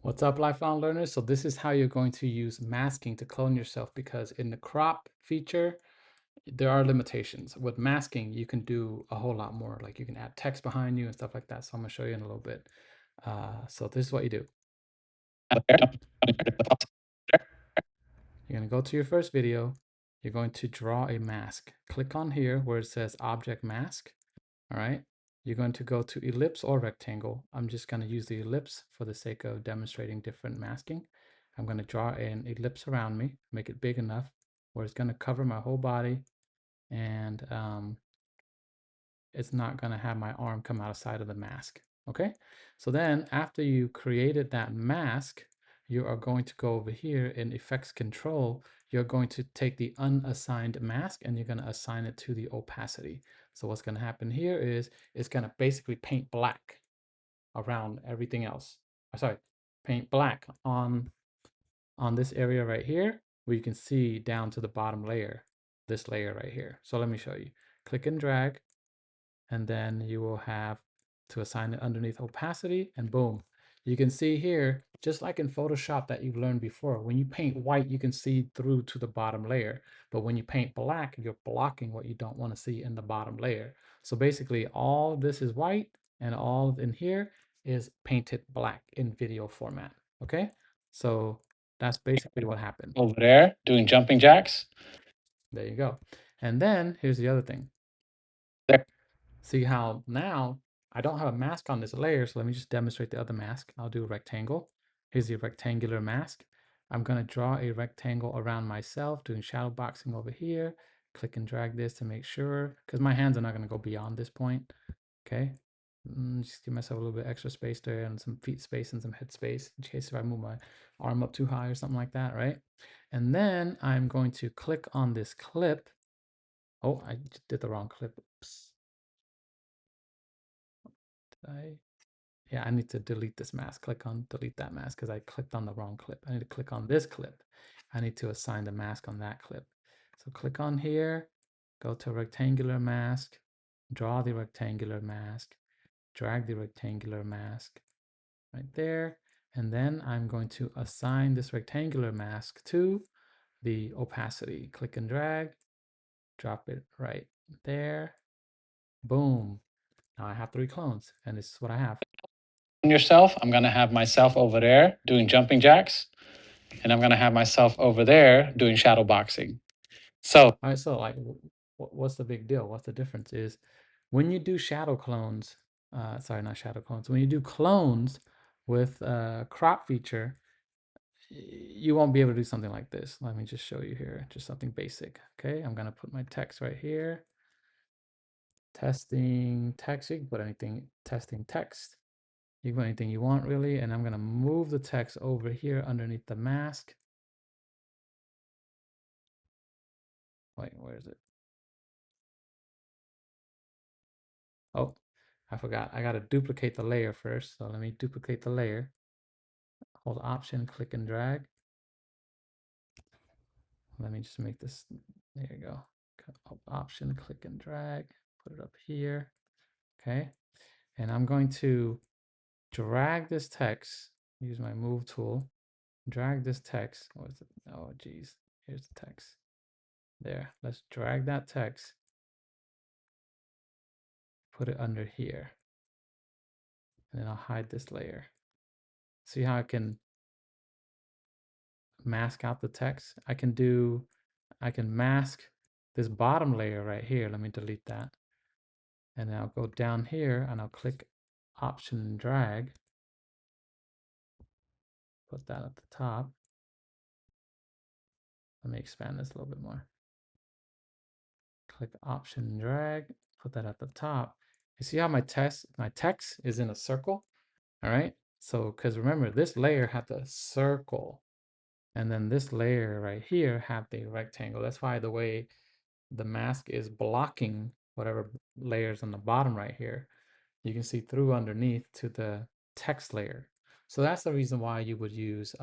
What's up, lifelong learners? So this is how you're going to use masking to clone yourself, because in the crop feature, there are limitations. With masking, you can do a whole lot more. Like you can add text behind you and stuff like that. So I'm gonna show you in a little bit. So this is what you do. You're gonna go to your first video. You're going to draw a mask. Click on here where it says object mask. All right. You're going to go to ellipse or rectangle. I'm just going to use the ellipse for the sake of demonstrating different masking. I'm going to draw an ellipse around me, make it big enough where it's going to cover my whole body, and it's not going to have my arm come outside of the mask. Okay. So then after you created that mask, you are going to go over here in effects control. You're going to take the unassigned mask and you're going to assign it to the opacity. So what's going to happen here is it's going to basically paint black around everything else. Sorry, paint black on this area right here where you can see down to the bottom layer, this layer right here. So let me show you. Click and drag, and then you will have to assign it underneath opacity, and boom. You can see here, just like in Photoshop that you've learned before, when you paint white, you can see through to the bottom layer. But when you paint black, you're blocking what you don't want to see in the bottom layer. So basically all this is white and all in here is painted black in video format. Okay, so that's basically what happened. Over there doing jumping jacks. There you go. And then here's the other thing. There. See how now I don't have a mask on this layer, so let me just demonstrate the other mask. I'll do a rectangle. Here's the rectangular mask. I'm going to draw a rectangle around myself, doing shadow boxing over here. Click and drag this to make sure, because my hands are not going to go beyond this point. Okay. Just give myself a little bit extra space there and some feet space and some head space in case if I move my arm up too high or something like that, right? And then I'm going to click on this clip. Oh, I did the wrong clip. Oops. Yeah, I need to delete this mask. Click on delete that mask because I clicked on the wrong clip. I need to click on this clip. I need to assign the mask on that clip. So click on here, go to rectangular mask, draw the rectangular mask, drag the rectangular mask right there. And then I'm going to assign this rectangular mask to the opacity. Click and drag, drop it right there. Boom. Now I have 3 clones, and this is what I have. Yourself, I'm going to have myself over there doing jumping jacks, and I'm going to have myself over there doing shadow boxing. So, All right, so like, what's the big deal? What's the difference is when you do shadow clones, sorry, not shadow clones, when you do clones with crop feature, you won't be able to do something like this. Let me just show you here, just something basic. Okay, I'm gonna put my text right here. Testing text, you can put anything, testing text. You can put anything you want really, and I'm gonna move the text over here underneath the mask. Wait, where is it? Oh, I forgot. I got to duplicate the layer first. So let me duplicate the layer. Hold Option, click and drag. Let me just make this. There you go. Hold Option, click and drag. Put it up here. Okay. And I'm going to drag this text. Use my move tool. Drag this text. What is it? Oh, geez. Here's the text. There. Let's drag that text. Put it under here. And then I'll hide this layer. See how I can mask out the text? I can mask this bottom layer right here. Let me delete that. And then I'll go down here and I'll click Option and drag. Put that at the top. Let me expand this a little bit more. Click Option and drag, put that at the top. You see how my text is in a circle? All right. So, because remember, this layer had the circle, and then this layer right here had the rectangle. That's why the way the mask is blocking whatever layers on the bottom right here, you can see through underneath to the text layer. So that's the reason why you would use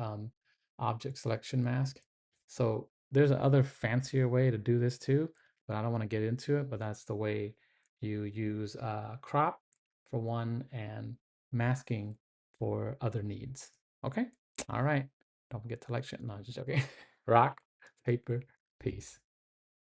object selection mask. So there's another fancier way to do this too, but I don't want to get into it, but that's the way you use crop for one and masking for other needs. Okay. All right. Don't forget to like, share. No, just joking. Rock, paper, peace.